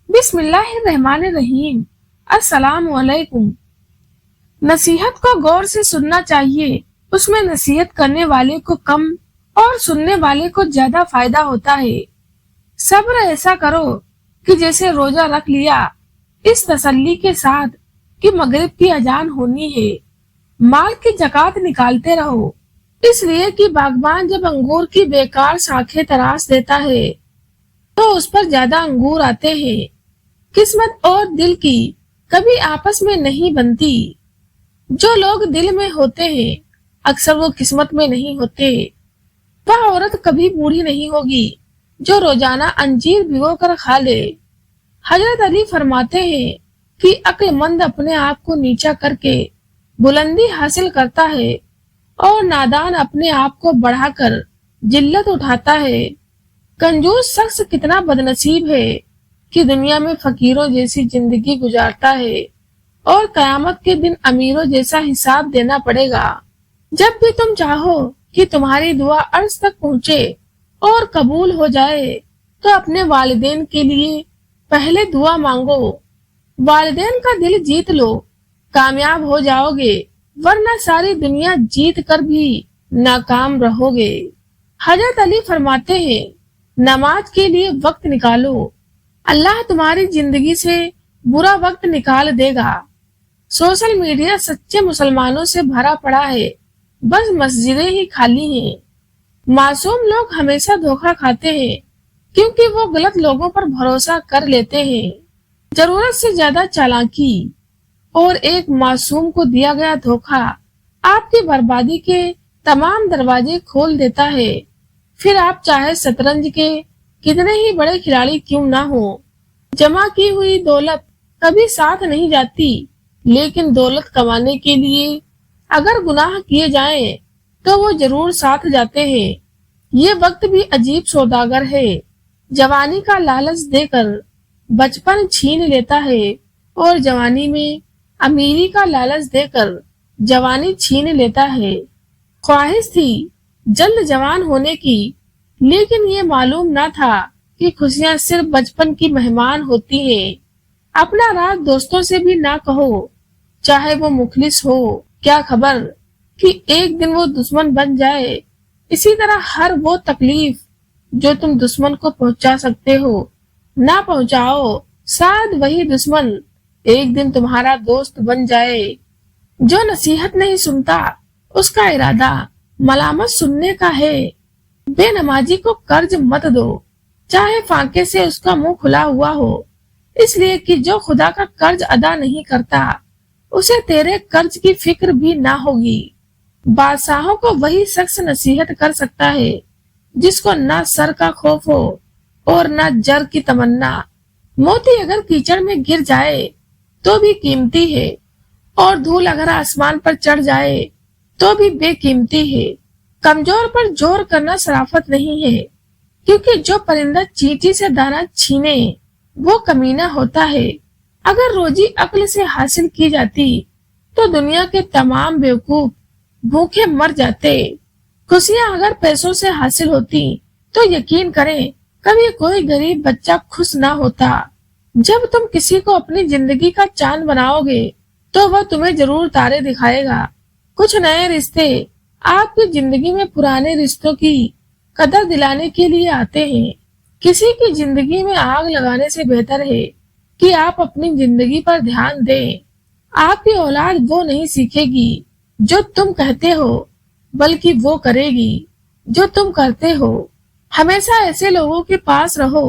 بسم اللہ الرحمن الرحیم۔ السلام علیکم۔ نصیحت کو غور سے سننا چاہیے، اس میں نصیحت کرنے والے کو کم اور سننے والے کو زیادہ فائدہ ہوتا ہے۔ صبر ایسا کرو کہ جیسے روزہ رکھ لیا، اس تسلی کے ساتھ کہ مغرب کی اذان ہونی ہے۔ مال کی زکوٰۃ نکالتے رہو، اس لیے کہ باغبان جب انگور کی بیکار شاخیں تراش دیتا ہے تو اس پر زیادہ انگور آتے ہیں۔ قسمت اور دل کی کبھی آپس میں نہیں بنتی، جو لوگ دل میں ہوتے ہیں اکثر وہ قسمت میں نہیں ہوتے۔ وہ عورت کبھی بوڑھی نہیں ہوگی جو روزانہ انجیر بھگو کر کھا لے۔ حضرت علی فرماتے ہیں کہ عقل مند اپنے آپ کو نیچا کر کے بلندی حاصل کرتا ہے اور نادان اپنے آپ کو بڑھا کر ذلت اٹھاتا ہے۔ کنجوس شخص کتنا بدنصیب ہے کہ دنیا میں فقیروں جیسی زندگی گزارتا ہے اور قیامت کے دن امیروں جیسا حساب دینا پڑے گا۔ جب بھی تم چاہو کہ تمہاری دعا عرش تک پہنچے اور قبول ہو جائے تو اپنے والدین کے لیے پہلے دعا مانگو۔ والدین کا دل جیت لو، کامیاب ہو جاؤ گے، ورنہ ساری دنیا جیت کر بھی ناکام رہو گے۔ حضرت علی فرماتے ہیں، نماز کے لیے وقت نکالو، اللہ تمہاری زندگی سے برا وقت نکال دے گا۔ سوشل میڈیا سچے مسلمانوں سے بھرا پڑا ہے، بس مسجدیں ہی خالی ہیں۔ معصوم لوگ ہمیشہ دھوکہ کھاتے ہیں کیونکہ وہ غلط لوگوں پر بھروسہ کر لیتے ہیں۔ ضرورت سے زیادہ چالاکی اور ایک معصوم کو دیا گیا دھوکہ آپ کی بربادی کے تمام دروازے کھول دیتا ہے۔ پھر آپ چاہے شطرنج کے کتنے ہی بڑے کھلاڑی کیوں نہ ہو، جمع کی ہوئی دولت کبھی ساتھ نہیں جاتی، لیکن دولت کمانے کے لیے اگر گناہ کیے جائیں تو وہ ضرور ساتھ جاتے ہیں۔ یہ وقت بھی عجیب سوداگر ہے، جوانی کا لالچ دے کر بچپن چھین لیتا ہے اور جوانی میں امیری کا لالچ دے کر جوانی چھین لیتا ہے۔ خواہش تھی جلد جوان ہونے کی، لیکن یہ معلوم نہ تھا کہ خوشیاں صرف بچپن کی مہمان ہوتی ہیں۔ اپنا راز دوستوں سے بھی نہ کہو، چاہے وہ مخلص ہو، کیا خبر کہ ایک دن وہ دشمن بن جائے۔ اسی طرح ہر وہ تکلیف جو تم دشمن کو پہنچا سکتے ہو نہ پہنچاؤ، شاید وہی دشمن ایک دن تمہارا دوست بن جائے۔ جو نصیحت نہیں سنتا اس کا ارادہ ملامت سننے کا ہے۔ بے نمازی کو قرض مت دو، چاہے فاقے سے اس کا منہ کھلا ہوا ہو، اس لیے کہ جو خدا کا قرض ادا نہیں کرتا اسے تیرے قرض کی فکر بھی نہ ہوگی۔ بادشاہوں کو وہی شخص نصیحت کر سکتا ہے جس کو نہ سر کا خوف ہو اور نہ جر کی تمنا۔ موتی اگر کیچڑ میں گر جائے تو بھی قیمتی ہے، اور دھول اگر آسمان پر چڑھ جائے تو بھی بے قیمتی ہے۔ کمزور پر زور کرنا شرافت نہیں ہے، کیونکہ جو پرندہ چیٹی سے دانا چھینے وہ کمینہ ہوتا ہے۔ اگر روزی عقل سے حاصل کی جاتی تو دنیا کے تمام بیوقوف بھوکے مر جاتے۔ خوشیاں اگر پیسوں سے حاصل ہوتی تو یقین کریں کبھی کوئی غریب بچہ خوش نہ ہوتا۔ جب تم کسی کو اپنی زندگی کا چاند بناؤ گے تو وہ تمہیں ضرور تارے دکھائے گا۔ کچھ نئے رشتے آپ کی زندگی میں پرانے رشتوں کی قدر دلانے کے لیے آتے ہیں۔ کسی کی زندگی میں آگ لگانے سے بہتر ہے کہ آپ اپنی زندگی پر دھیان دیں۔ آپ کی اولاد وہ نہیں سیکھے گی جو تم کہتے ہو، بلکہ وہ کرے گی جو تم کرتے ہو۔ ہمیشہ ایسے لوگوں کے پاس رہو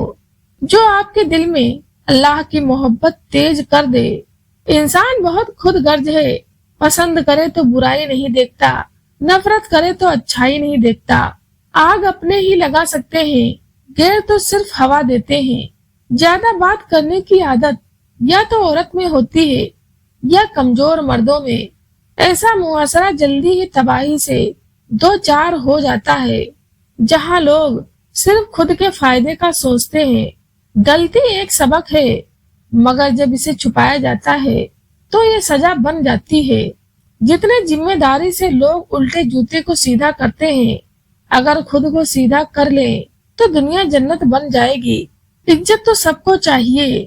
جو آپ کے دل میں اللہ کی محبت تیز کر دے۔ انسان بہت خود غرض ہے، پسند کرے تو برائی نہیں دیکھتا، نفرت کرے تو اچھائی نہیں دیکھتا۔ آگ اپنے ہی لگا سکتے ہیں، غیر تو صرف ہوا دیتے ہیں۔ زیادہ بات کرنے کی عادت یا تو عورت میں ہوتی ہے یا کمزور مردوں میں۔ ایسا معاشرہ جلدی ہی تباہی سے دو چار ہو جاتا ہے، جہاں لوگ صرف خود کے فائدے کا سوچتے ہیں۔ غلطی ایک سبق ہے، مگر جب اسے چھپایا جاتا ہے تو یہ سزا بن جاتی ہے۔ جتنے ذمہ داری سے لوگ الٹے جوتے کو سیدھا کرتے ہیں، اگر خود کو سیدھا کر لیں تو دنیا جنت بن جائے گی۔ عزت تو سب کو چاہیے،